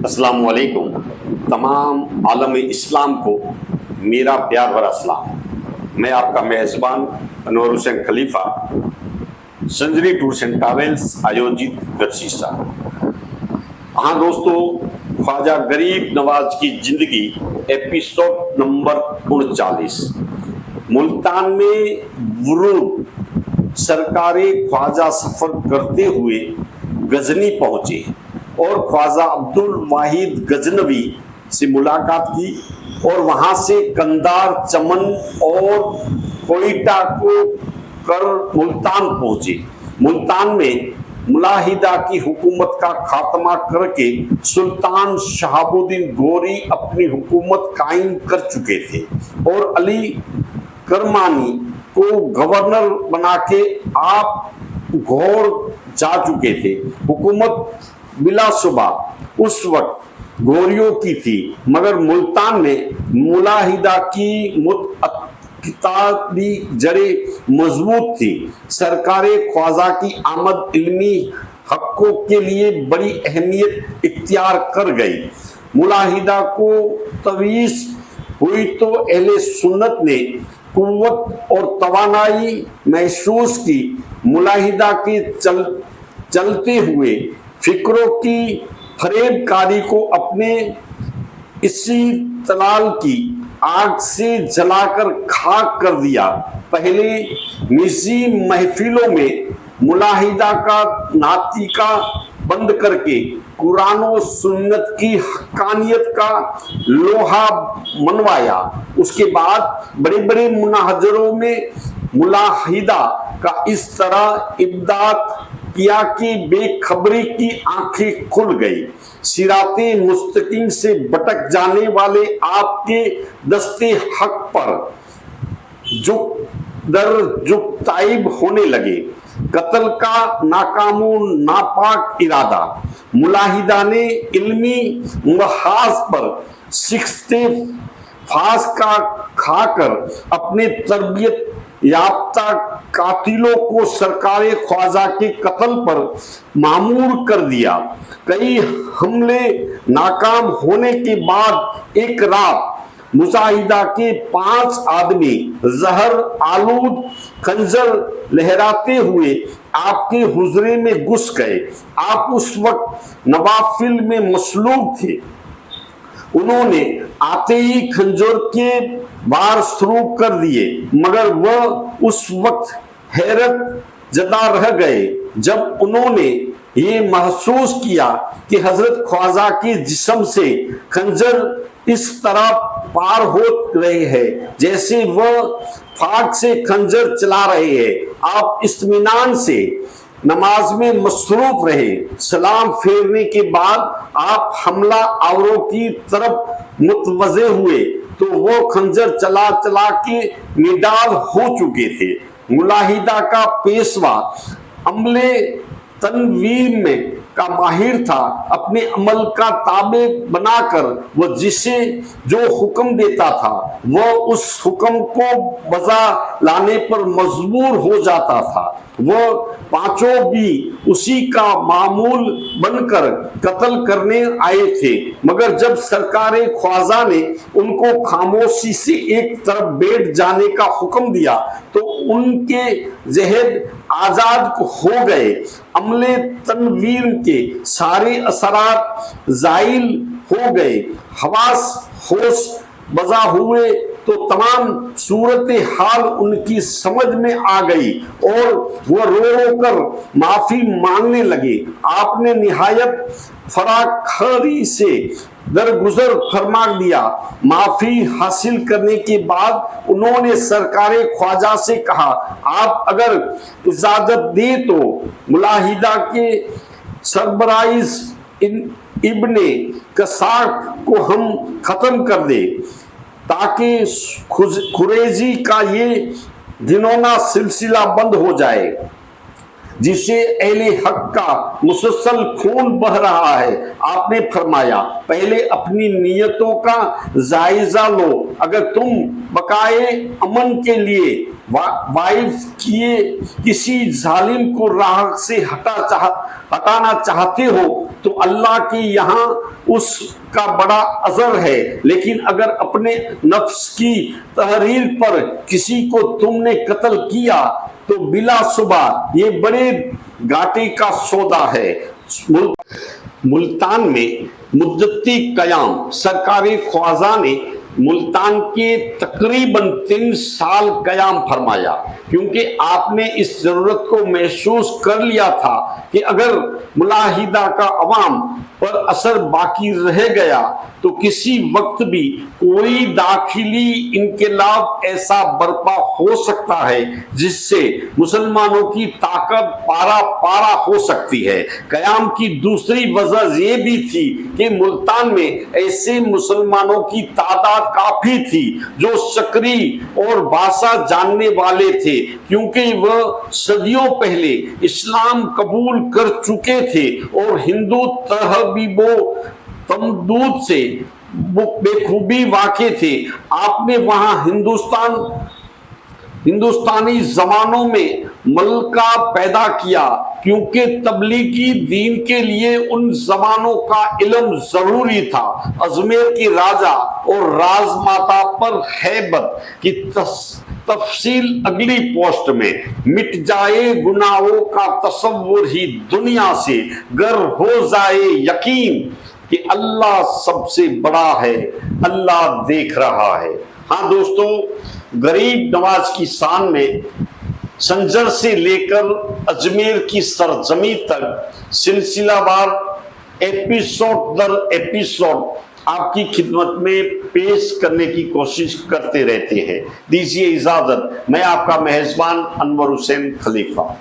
السلام علیکم. تمام عالم اسلام کو میرا پیار بھرا سلام. میں آپ کا میزبان انور حسین خلیفہ سنجری ٹورس اینڈ ٹریولز آیوجت گرسیسا. ہاں دوستو، خواجہ غریب نواز کی زندگی ایپیسوڈ نمبر 39. ملتان میں ورود سرکار خواجہ سفر کرتے ہوئے غزنی پہنچے اور خواجہ عبد الواحد غزنوی سے ملاقات کی اور وہاں سے قندار، چمن اور کوئٹہ کو کر ملتان پہنچے. ملتان میں ملاحدہ کی حکومت کا خاتمہ کر کے سلطان شہاب الدین غوری اپنی حکومت قائم کر چکے تھے اور علی کرمانی کو گورنر بنا کے آپ گھور جا چکے تھے. حکومت بلا شبہ اس وقت غوریوں کی تھی، مگر ملتان میں ملاحدہ کی متعدی جڑیں مضبوط تھی. سرکار خواجہ کی آمد علمی حقوں کے لیے بڑی اہمیت اختیار کر گئی. ملاحدہ کو تجویز ہوئی تو اہل سنت نے قوت اور توانائی محسوس کی. ملاحدہ کے چلتے ہوئے فکروں کی فریب کاری کو اپنے اسی تلال کی آگ سے جلا کر خاک کر دیا. پہلے نجی محفلوں میں ملاحدہ کا ناطقہ بند کر کے قرآن و سنت کی حقانیت کا لوہا منوایا. اس کے بعد بڑے بڑے مناظروں میں ملاحدہ کا اس طرح ابداع کیا کہ بے خبری کی آنکھیں کھل گئی. صراط مستقیم سے بھٹک جانے والے آپ کے دستے حق پر جھک در جھک تائب ہونے لگے. قتل کا ناکام و ناپاک ارادہ. ملاحدہ نے علمی محاذ پر شکست فاس کا کھا کر اپنے تربیت یافتہ قاتلوں کو سرکار خواجہ کے قتل پر مامور کر دیا. کئی حملے ناکام ہونے کے بعد ایک رات مجاہدہ کے 5 آدمی زہر آلود خنجر لہراتے ہوئے آپ کے حجرے میں گھس گئے. آپ اس وقت نوافل میں مصروف تھے. انہوں نے آتے ہی خنجر کے وار شروع کر دیے، مگر وہ اس وقت حیرت زدہ رہ گئے جب انہوں نے یہ محسوس کیا کہ حضرت خواجہ کے جسم سے خنجر اس طرح پار ہو رہے ہیں جیسے وہ فاگ سے خنجر چلا رہے ہیں. آپ اطمینان سے نماز میں مصروف رہے. سلام پھیرنے کے بعد آپ حملہ آوروں کی طرف متوجہ ہوئے تو وہ خنجر چلا چلا کے نڈال ہو چکے تھے. ملاحدہ کا پیشوا عملے تنویر میں کا ماہر تھا. اپنے عمل کا تابع بنا کر وہ جسے جو حکم دیتا تھا وہ اس حکم کو بجا لانے پر مجبور ہو جاتا تھا. وہ پانچوں بھی اسی کا معمول بن کر قتل کرنے آئے تھے، مگر جب سرکار خواجہ نے ان کو خاموشی سے ایک طرف بیٹھ جانے کا حکم دیا تو ان کے ذہن آزاد ہو گئے. عملے تنویر کے سارے اثرات زائل ہو گئے. حواس ہوش بجا ہوئے تو تمام صورتحال ان کی سمجھ میں آ گئی اور وہ رو رو کر معافی مانگنے لگے. آپ نے نہایت فراخری سے درگزر فرما دیا. معافی حاصل کرنے کے بعد انہوں نے سرکار خواجہ سے کہا، آپ اگر اجازت دیں تو ملاحدہ کے سربراہ ابن قصاق کو ہم ختم کر دیں تاکہ خریزی کا یہ گھنونا سلسلہ بند ہو جائے جسے اہل حق کا مسلسل خون بہہ رہا ہے. آپ نے فرمایا، پہلے اپنی نیتوں کا جائزہ لو. اگر تم بقائے امن کے لیے وائف کیے کسی ظالم کو راہ سے ہٹانا چاہتے ہو تو اللہ کے یہاں اس کا بڑا اثر ہے، لیکن اگر اپنے نفس کی تحریر پر کسی کو تم نے قتل کیا تو بلا شبہ یہ بڑے گھاٹے کا سودا ہے۔ ملتان میں مدتی قیام، سرکار خواجہ نے ملتان کے تقریباً 3 سال قیام فرمایا، کیونکہ آپ نے اس ضرورت کو محسوس کر لیا تھا کہ اگر ملاحدہ کا عوام پر اثر باقی رہ گیا تو کسی وقت بھی کوئی داخلی انقلاب ایسا برپا ہو سکتا ہے جس سے مسلمانوں کی طاقت پارا پارا ہو سکتی ہے۔ قیام کی دوسری وجہ یہ بھی تھی کہ ملتان میں ایسے مسلمانوں کی تعداد کافی تھی جو شکری اور بھاشا جاننے والے تھے، کیونکہ وہ صدیوں پہلے اسلام قبول کر چکے تھے اور ہندو تہذیب و تمدن سے بخوبی واقف تھے۔ آپ نے وہاں ہندوستانی زبانوں میں ملکہ پیدا کیا، کیونکہ تبلیغی دین کے لیے ان زبانوں کا علم ضروری تھا۔ اجمیر کے راجہ اور راجماتا پر ہیبت کی تفصیل اگلی پوسٹ میں۔ مٹ جائے گناہوں کا تصور ہی دنیا سے، گر ہو جائے یقین کہ اللہ سب سے بڑا ہے، اللہ دیکھ رہا ہے۔ ہاں دوستو، غریب نواز کی شان میں سنجر سے لے کر اجمیر کی سرزمین تک سلسلہ وار ایپیسوڈ در ایپیسوڈ آپ کی خدمت میں پیش کرنے کی کوشش کرتے رہتے ہیں۔ دیجیے اجازت، میں آپ کا میزبان انور حسین خلیفہ۔